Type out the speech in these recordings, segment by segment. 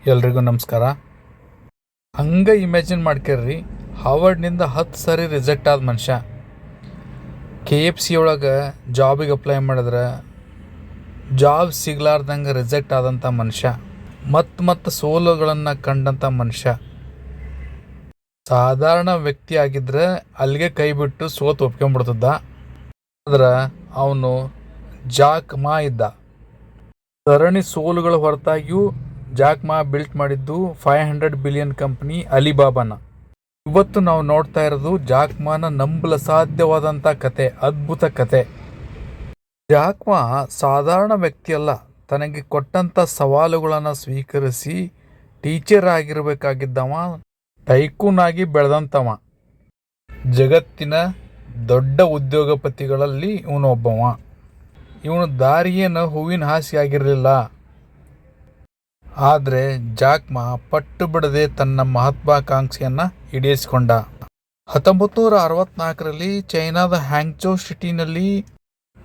ಎಲ್ರಿಗೂ ನಮಸ್ಕಾರ. ಹಂಗೆ ಇಮ್ಯಾಜಿನ್ ಮಾಡ್ಕರ್ರಿ, ಹಾರ್ವರ್ಡ್ನಿಂದ 10 ಸರಿ ರಿಜೆಕ್ಟ್ ಆದ ಮನುಷ್ಯ KFC ಒಳಗೆ ಜಾಬಿಗೆ ಅಪ್ಲೈ ಮಾಡಿದ್ರೆ ಜಾಬ್ ಸಿಗ್ಲಾರ್ದಂಗೆ ರಿಜೆಕ್ಟ್ ಆದಂಥ ಮನುಷ್ಯ, ಮತ್ತು ಸೋಲುಗಳನ್ನು ಕಂಡಂಥ ಮನುಷ್ಯ. ಸಾಧಾರಣ ವ್ಯಕ್ತಿ ಆಗಿದ್ರೆ ಅಲ್ಲಿಗೆ ಕೈ ಬಿಟ್ಟು ಸೋತು ಒಪ್ಕೊಂಡ್ಬಿಡ್ತಿದ್ದ. ಆದ್ರೆ ಅವನು ಜಾಕ್ ಮಾ ಇದ್ದ. ಸರಣಿ ಸೋಲುಗಳ ಹೊರತಾಗಿಯೂ ಜಾಕ್ ಮಾ ಬಿಲ್ಟ್ ಮಾಡಿದ್ದು 500 ಬಿಲಿಯನ್ ಕಂಪ್ನಿ ಅಲಿಬಾಬಾನ. ಇವತ್ತು ನಾವು ನೋಡ್ತಾ ಇರೋದು ಜಾಕ್ ಮಾನ ನಂಬಲು ಸಾಧ್ಯವಾದಂಥ ಕತೆ, ಅದ್ಭುತ ಕತೆ. ಜಾಕ್ ಮಾ ಸಾಧಾರಣ ವ್ಯಕ್ತಿಯಲ್ಲ, ತನಗೆ ಕೊಟ್ಟಂಥ ಸವಾಲುಗಳನ್ನು ಸ್ವೀಕರಿಸಿ ಟೀಚರ್ ಆಗಿರಬೇಕಾಗಿದ್ದವ, ಟೈಕೂನ್ ಆಗಿ ಬೆಳೆದಂಥವ. ಜಗತ್ತಿನ ದೊಡ್ಡ ಉದ್ಯೋಗಪತಿಗಳಲ್ಲಿ ಇವನು ಒಬ್ಬವ. ಇವನು ದಾರಿಯೇನು ಹೂವಿನ ಹಾಸಿ ಆಗಿರಲಿಲ್ಲ. ಆದರೆ ಜಾಕ್ ಮಾ ಪಟ್ಟು ಬಿಡದೆ ತನ್ನ ಮಹತ್ವಾಕಾಂಕ್ಷೆಯನ್ನು ಈಡೇರಿಸಿಕೊಂಡ. 1964ರಲ್ಲಿ ಚೈನಾದ ಹ್ಯಾಂಗ್ಝೌ ಸಿಟಿನಲ್ಲಿ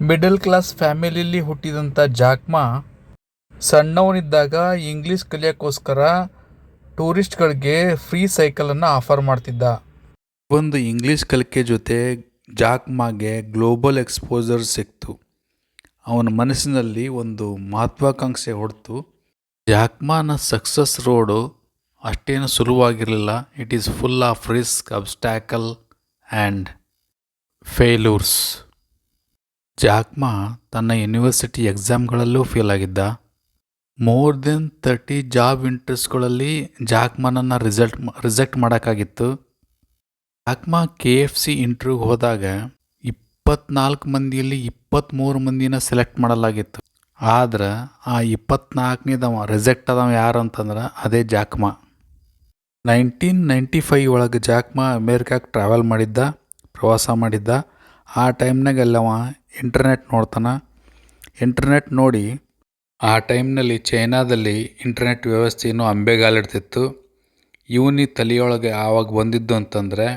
ಮಿಡಲ್ ಕ್ಲಾಸ್ ಫ್ಯಾಮಿಲಿಯಲ್ಲಿ ಹುಟ್ಟಿದಂಥ ಜಾಕ್ ಮಾ ಸಣ್ಣವನಿದ್ದಾಗ ಇಂಗ್ಲೀಷ್ ಕಲಿಯೋಕ್ಕೋಸ್ಕರ ಟೂರಿಸ್ಟ್ಗಳಿಗೆ ಫ್ರೀ ಸೈಕಲನ್ನು ಆಫರ್ ಮಾಡ್ತಿದ್ದ. ಒಂದು ಇಂಗ್ಲೀಷ್ ಕಲಿಕೆ ಜೊತೆ ಜಾಕ್ ಮಾಗೆ ಗ್ಲೋಬಲ್ ಎಕ್ಸ್ಪೋಜರ್ ಸಿಕ್ತು. ಅವನ ಮನಸ್ಸಿನಲ್ಲಿ ಒಂದು ಮಹತ್ವಾಕಾಂಕ್ಷೆ ಹೊಡ್ತು. ಜಾಕ್ ಮಾನ ಸಕ್ಸಸ್ ರೋಡು ಅಷ್ಟೇನು ಸುಲಭವಾಗಿರಲಿಲ್ಲ. It is full of risk, obstacle and failures. Jack Ma ತನ್ನ ಯೂನಿವರ್ಸಿಟಿ ಎಕ್ಸಾಮ್ಗಳಲ್ಲೂ ಫೇಲ್ ಆಗಿದ್ದ. ಮೋರ್ ದೆನ್ 30 ಜಾಬ್ ಇಂಟರ್ವ್ಯೂಸ್ಗಳಲ್ಲಿ ಜಾಕ್ ಮಾನನ್ನು ರಿಜೆಕ್ಟ್ ಮಾಡೋಕ್ಕಾಗಿತ್ತು. ಜಾಕ್ ಮಾ KFC ಇಂಟರ್ವ್ಯೂಗೆ ಹೋದಾಗ 24 ಮಂದಿಯಲ್ಲಿ 23 ಮಂದಿನ ಸೆಲೆಕ್ಟ್ ಮಾಡಲಾಗಿತ್ತು. ಆದ್ರೆ ಆ 24ನೇದವ ರಿಜೆಕ್ಟ್ ಆದವ ಯಾರು ಅಂತಂದ್ರೆ ಅದೇ ಜಾಕ್ ಮಾ. 1995 ಒಳಗೆ ಜಾಕ್ ಮಾ ಅಮೇರಿಕಾಗೆ ಟ್ರಾವೆಲ್ ಮಾಡಿದ್ದ, ಪ್ರವಾಸ ಮಾಡಿದ್ದ. ಆ ಟೈಮ್ನಾಗ ಅಲ್ಲವ ಇಂಟರ್ನೆಟ್ ನೋಡ್ತಾನೆ. ಇಂಟರ್ನೆಟ್ ನೋಡಿ ಆ ಟೈಮ್ನಲ್ಲಿ ಚೈನಾದಲ್ಲಿ ಇಂಟರ್ನೆಟ್ ವ್ಯವಸ್ಥೆ ಇನ್ನೂ ಅಂಬೆಗಾಲಿಡ್ತಿತ್ತು. ಇವನಿ ತಲೆಯೊಳಗೆ ಆವಾಗ ಬಂದಿದ್ದು ಅಂತಂದರೆ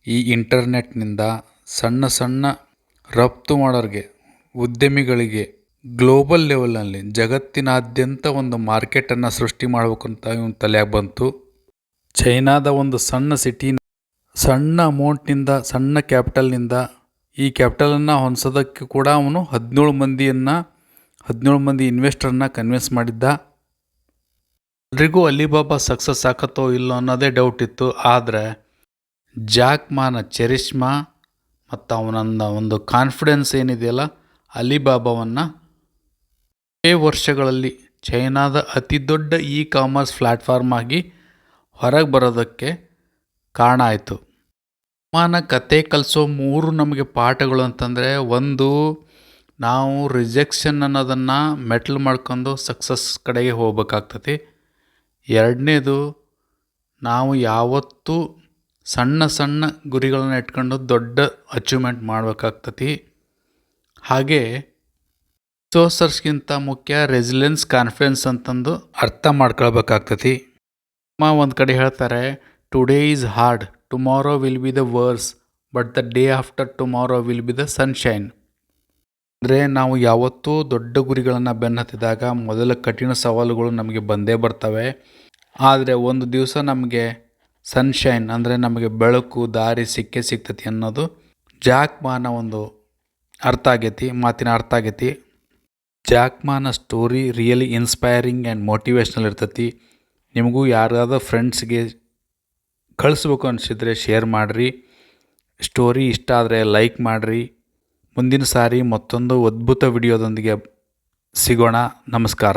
ಈ ಇಂಟರ್ನೆಟ್ನಿಂದ ಸಣ್ಣ ರಫ್ತು ಮಾಡೋರಿಗೆ, ಉದ್ಯಮಿಗಳಿಗೆ ಗ್ಲೋಬಲ್ ಲೆವೆಲ್ನಲ್ಲಿ ಜಗತ್ತಿನಾದ್ಯಂತ ಒಂದು ಮಾರ್ಕೆಟನ್ನು ಸೃಷ್ಟಿ ಮಾಡಬೇಕಂತ ಇವನು ತಲೆಯಾಗಿ ಬಂತು. ಚೈನಾದ ಒಂದು ಸಣ್ಣ ಸಿಟಿನ ಸಣ್ಣ ಅಮೌಂಟ್ನಿಂದ, ಸಣ್ಣ ಕ್ಯಾಪಿಟಲ್ನಿಂದ ಈ ಕ್ಯಾಪಿಟಲನ್ನು ಹೊಂದಿಸೋದಕ್ಕೆ ಕೂಡ ಅವನು 17 ಮಂದಿ ಇನ್ವೆಸ್ಟರ್ನ ಕನ್ವಿನ್ಸ್ ಮಾಡಿದ್ದ. ಎಲ್ರಿಗೂ ಅಲಿಬಾಬಾ ಸಕ್ಸಸ್ ಆಕತ್ತೋ ಇಲ್ಲೋ ಅನ್ನೋದೇ ಡೌಟ್ ಇತ್ತು. ಆದರೆ ಜಾಕ್ ಮಾನ ಚರಿಷ್ಮಾ ಮತ್ತು ಅವನನ್ನ ಒಂದು ಕಾನ್ಫಿಡೆನ್ಸ್ ಏನಿದೆಯಲ್ಲ, ಅಲಿಬಾಬಾವನ್ನು ವರ್ಷಗಳಲ್ಲಿ ಚೈನಾದ ಅತಿ ದೊಡ್ಡ ಕಾಮರ್ಸ್ ಪ್ಲ್ಯಾಟ್ಫಾರ್ಮ್ ಆಗಿ ಹೊರಗೆ ಬರೋದಕ್ಕೆ ಕಾರಣ ಆಯಿತು. ಮಾನ ಕತೆ ಕಲಿಸೋ 3 ನಮಗೆ ಪಾಠಗಳು ಅಂತಂದರೆ, ಒಂದು, ನಾವು ರಿಜೆಕ್ಷನ್ ಅನ್ನೋದನ್ನು ಮೆಟ್ಲು ಮಾಡ್ಕೊಂಡು ಸಕ್ಸಸ್ ಕಡೆಗೆ ಹೋಗ್ಬೇಕಾಗ್ತತಿ. ಎರಡನೇದು, ನಾವು ಯಾವತ್ತೂ ಸಣ್ಣ ಗುರಿಗಳನ್ನ ಇಟ್ಕೊಂಡು ದೊಡ್ಡ ಅಚೀವ್ಮೆಂಟ್ ಮಾಡಬೇಕಾಗ್ತತಿ. ಹಾಗೆ ರಿಸೋರ್ಸಸ್ಗಿಂತ ಮುಖ್ಯ ರೆಸಿಲೆನ್ಸ್, ಕಾನ್ಫಿಡೆನ್ಸ್ ಅಂತಂದು ಅರ್ಥ ಮಾಡ್ಕೊಳ್ಬೇಕಾಗ್ತತಿ. ಒಂದು ಕಡೆ ಹೇಳ್ತಾರೆ, today is hard, tomorrow will be the worse, but the day after tomorrow will be the sunshine. ಅಂದರೆ ನಾವು ಯಾವತ್ತೂ ದೊಡ್ಡ ಗುರಿಗಳನ್ನು ಬೆನ್ನತ್ತಿದಾಗ ಮೊದಲ ಕಠಿಣ ಸವಾಲುಗಳು ನಮಗೆ ಬಂದೇ ಬರ್ತವೆ. ಆದರೆ ಒಂದು ದಿವಸ ನಮಗೆ ಸನ್ಶೈನ್ ಅಂದರೆ ನಮಗೆ ಬೆಳಕು, ದಾರಿ ಸಿಗ್ತತಿ ಅನ್ನೋದು ಜಾಕ್ ಮಾನ ಒಂದು ಮಾತಿನ ಅರ್ಥ ಆಗೈತಿ. ಜಾಕ್ ಮಾನ story really inspiring and motivational ಇರ್ತೈತಿ. ನಿಮಗೂ ಯಾರಾದರೂ ಫ್ರೆಂಡ್ಸ್ಗೆ ಕಳಿಸ್ಬೇಕು ಅನಿಸಿದರೆ ಶೇರ್ ಮಾಡಿರಿ. ಸ್ಟೋರಿ ಇಷ್ಟ ಆದರೆ ಲೈಕ್ ಮಾಡಿರಿ. ಮುಂದಿನ ಸಾರಿ ಮತ್ತೊಂದು ಅದ್ಭುತ ವಿಡಿಯೋದೊಂದಿಗೆ ಸಿಗೋಣ. ನಮಸ್ಕಾರ.